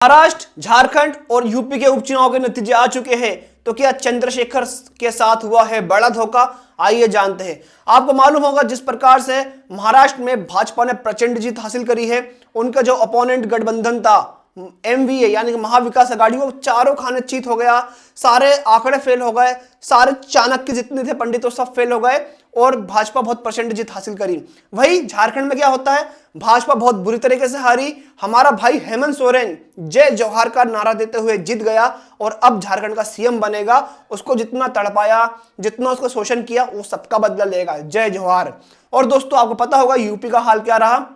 महाराष्ट्र, झारखंड और यूपी के उपचुनाव के नतीजे आ चुके हैं, तो क्या चंद्रशेखर के साथ हुआ है बड़ा धोखा? आइए जानते हैं। आपको मालूम होगा जिस प्रकार से महाराष्ट्र में भाजपा ने प्रचंड जीत हासिल करी है, उनका जो अपोनेंट गठबंधन था एमवीए यानी कि महाविकास आघाड़ी, वो चारों खाने चीत हो गया, सारे आंकड़े फेल हो गए, सारे चाणक्य जितने थे पंडित वो सब फेल हो गए और भाजपा बहुत प्रचंड जीत हासिल करी। वही झारखंड में क्या होता है, भाजपा बहुत बुरी तरीके से हारी, हमारा भाई हेमंत सोरेन जय जौहर का नारा देते हुए जीत गया और अब झारखंड का सीएम बनेगा। उसको जितना तड़पाया, जितना उसको शोषण किया, वो सबका बदला लेगा, जय जौहर। और दोस्तों आपको पता होगा यूपी का हाल क्या रहा।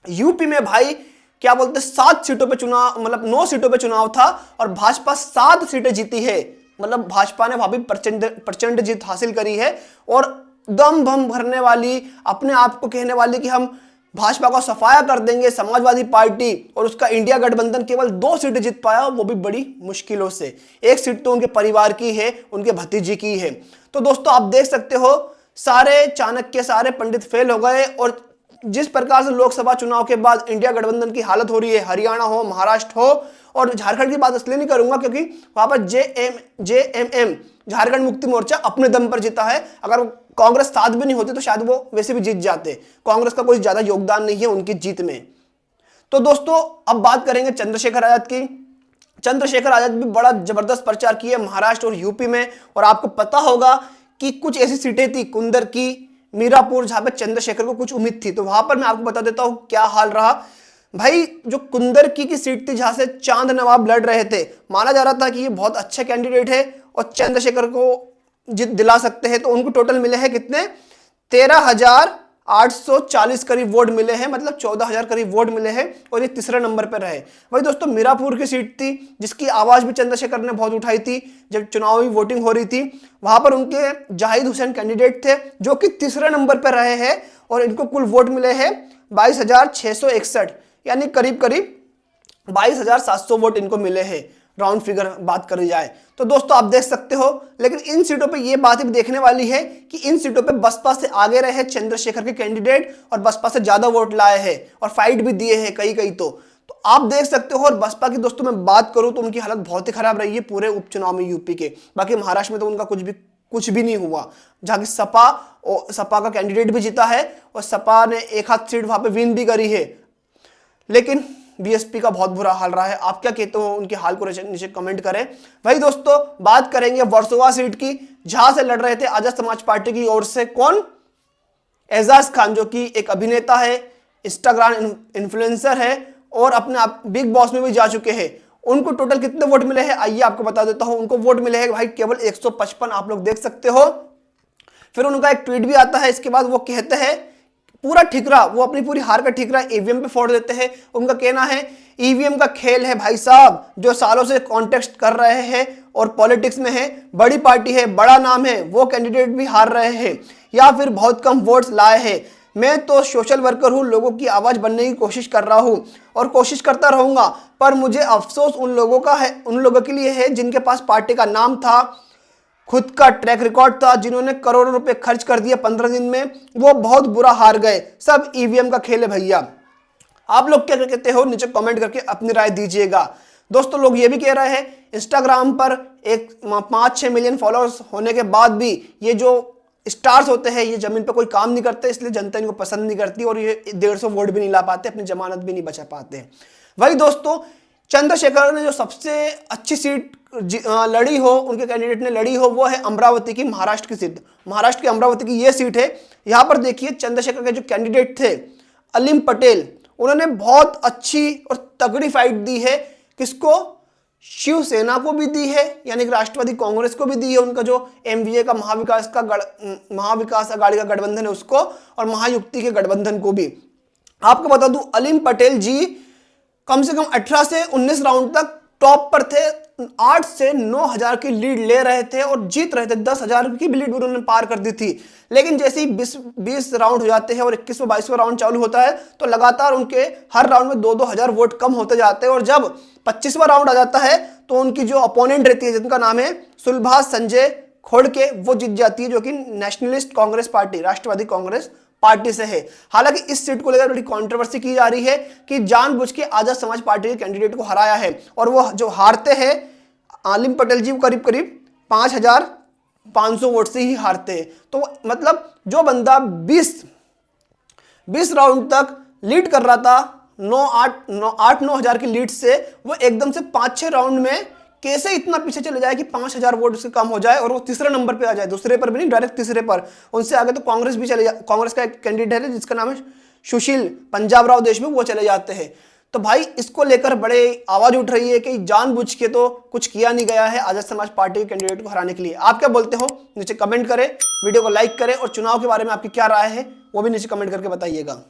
यूपी में भाई क्या बोलते 7 सीटों पे चुनाव, मतलब 9 सीटों पे चुनाव था और भाजपा 7 सीटें जीती है। मतलब भाजपा ने भाभी प्रचंड जीत हासिल करी है और दम भम भरने वाली, अपने आप को कहने वाली कि हम भाजपा को सफाया कर देंगे, समाजवादी पार्टी और उसका इंडिया गठबंधन केवल 2 सीटें जीत पाया, वो भी बड़ी मुश्किलों से। 1 सीट तो उनके परिवार की है, उनके भतीजी की है। तो दोस्तों आप देख सकते हो सारे चाणक्य, सारे पंडित फेल हो गए और जिस प्रकार से लोकसभा चुनाव के बाद इंडिया गठबंधन की हालत हो रही है, हरियाणा हो, महाराष्ट्र हो, और झारखंड की बात इसलिए नहीं करूंगा क्योंकि वहां पर जेएमएम झारखंड मुक्ति मोर्चा अपने दम पर जीता है। अगर कांग्रेस साथ भी नहीं होती तो शायद वो वैसे भी जीत जाते। कांग्रेस का कोई ज्यादा योगदान नहीं है उनकी जीत में। तो दोस्तों अब बात करेंगे चंद्रशेखर आजाद की। चंद्रशेखर आजाद भी बड़ा जबरदस्त प्रचार किए महाराष्ट्र और यूपी में, और आपको पता होगा कि कुछ ऐसी सीटें थी कुंदर की, मीरापुर, जहां पे चंद्रशेखर को कुछ उम्मीद थी, तो वहां पर मैं आपको बता देता हूं क्या हाल रहा। भाई जो कुंदर की सीट थी जहां से चांद नवाब लड़ रहे थे, माना जा रहा था कि ये बहुत अच्छे कैंडिडेट है और चंद्रशेखर को जीत दिला सकते हैं, तो उनको टोटल मिले हैं कितने, 13,840 करीब वोट मिले हैं, मतलब 14,000 करीब वोट मिले हैं और ये तीसरे नंबर पर रहे। वही दोस्तों मीरापुर की सीट थी जिसकी आवाज भी चंद्रशेखर ने बहुत उठाई थी जब चुनावी वोटिंग हो रही थी, वहां पर उनके जाहिद हुसैन कैंडिडेट थे जो कि तीसरे नंबर पर रहे हैं और इनको कुल वोट मिले हैं 22,661, यानी करीब करीब 22,700 वोट इनको मिले हैं, राउंड फिगर बात करी जाए तो। दोस्तों आप देख सकते हो, लेकिन इन सीटों पे ये बात भी देखने वाली है कि इन सीटों पे बसपा से आगे रहे चंद्रशेखर के कैंडिडेट और बसपा से ज्यादा वोट लाए हैं और फाइट भी दिए हैं कई कई। तो आप देख सकते हो। और बसपा की दोस्तों मैं बात करूं तो उनकी हालत बहुत ही खराब रही है पूरे उपचुनाव में यूपी के। बाकी महाराष्ट्र में तो उनका कुछ भी नहीं हुआ, जहां की सपा का कैंडिडेट भी जीता है और सपा ने 1 आध सीट वहां पे विन भी करी है, लेकिन बीएसपी का बहुत बुरा हाल रहा है। आप क्या कहते हो उनके हाल को नीचे कमेंट करें। भाई दोस्तों बात करेंगे वर्सोवा सीट की, जहां से लड़ रहे थे आजाद समाज पार्टी की ओर से कौन, एजाज खान, जो कि एक अभिनेता है, इंस्टाग्राम इन्फ्लुएंसर है और अपने आप बिग बॉस में भी जा चुके हैं। उनको टोटल कितने वोट मिले हैं आइए आपको बता देता हूं। उनको वोट मिले हैं भाई केवल 155, आप लोग देख सकते हो। फिर उनका एक ट्वीट भी आता है, इसके बाद वो कहते हैं पूरा ठिकरा, वो अपनी पूरी हार का ठिकरा ईवीएम पे फोड़ देते हैं। उनका कहना है ईवीएम का खेल है भाई साहब, जो सालों से कॉन्टेस्ट कर रहे हैं और पॉलिटिक्स में है, बड़ी पार्टी है, बड़ा नाम है, वो कैंडिडेट भी हार रहे हैं या फिर बहुत कम वोट्स लाए हैं। मैं तो सोशल वर्कर हूं, लोगों की आवाज बनने की कोशिश कर रहा हूं और कोशिश करता रहूंगा, पर मुझे अफसोस उन लोगों का है, उन लोगों के लिए है जिनके पास पार्टी का नाम था, खुद का ट्रैक रिकॉर्ड था, जिन्होंने करोड़ों रुपए खर्च कर दिए 15 दिन में, वो बहुत बुरा हार गए। सब ईवीएम का खेल है भैया। आप लोग क्या कहते हो नीचे कमेंट करके अपनी राय दीजिएगा। दोस्तों लोग ये भी कह रहे हैं इंस्टाग्राम पर एक 5-6 मिलियन फॉलोअर्स होने के बाद भी ये जो स्टार्स होते हैं ये जमीन पे कोई काम नहीं करते, इसलिए जनता इनको पसंद नहीं करती और ये 150 वोट भी नहीं ला पाते, अपनी जमानत भी नहीं बचा पाते। वही दोस्तों चंद्रशेखर ने जो सबसे अच्छी सीट लड़ी हो, उनके कैंडिडेट ने लड़ी हो, वो है अमरावती की, महाराष्ट्र की सीट। महाराष्ट्र की अमरावती की ये सीट है। यहां पर देखिए चंद्रशेखर के जो कैंडिडेट थे अलीम पटेल, उन्होंने बहुत अच्छी और तगड़ी फाइट दी है। किसको, शिवसेना को भी दी है, यानी कि राष्ट्रवादी कांग्रेस को भी दी है, उनका जो एमवीए का महाविकास आघाड़ी का गठबंधन है उसको, और महायुक्ति के गठबंधन को भी। आपको बता दूं अलीम पटेल जी कम से कम 18 से 19 राउंड तक टॉप पर थे, 8 से 9,000 की लीड ले रहे थे और जीत रहे थे, 10,000 की भी लीड उन्होंने पार कर दी थी। लेकिन जैसे ही 20 राउंड हो जाते हैं और 21वां 22वां राउंड चालू होता है तो लगातार उनके हर राउंड में 2-2 हजार वोट कम होते जाते हैं और जब 25वां राउंड आ जाता है तो उनकी जो अपोनेंट रहती है, जिनका नाम है सुलभा संजय खोड़के, वो जीत जाती है, जो कि नेशनलिस्ट कांग्रेस पार्टी, राष्ट्रवादी कांग्रेस पार्टी से है। हालांकि इस सीट को लेकर बड़ी कंट्रोवर्सी की जा रही है कि जानबूझ के आजाद समाज पार्टी के कैंडिडेट को हराया है, और वो जो हारते हैं आलिम पटेल जी करीब करीब 5,500 वोट से ही हारते हैं। तो मतलब जो बंदा 20 राउंड तक लीड कर रहा था 9 हजार की लीड से, वो एकदम से 5-6 राउंड में कैसे इतना पीछे चले जाए कि 5,000 वोट उससे कम हो जाए और वो तीसरे नंबर पे आ जाए, दूसरे पर भी नहीं, डायरेक्ट तीसरे पर। उनसे आगे तो कांग्रेस भी चले कांग्रेस का एक कैंडिडेट है जिसका नाम है सुशील पंजाब राव देशमुख, वो चले जाते हैं। तो भाई इसको लेकर बड़े आवाज उठ रही है कि जानबूझ के तो कुछ किया नहीं गया है आजाद समाज पार्टी के कैंडिडेट को हराने के लिए। आप क्या बोलते हो नीचे कमेंट करें, वीडियो को लाइक करें और चुनाव के बारे में आपकी क्या राय है वो भी नीचे कमेंट करके बताइएगा।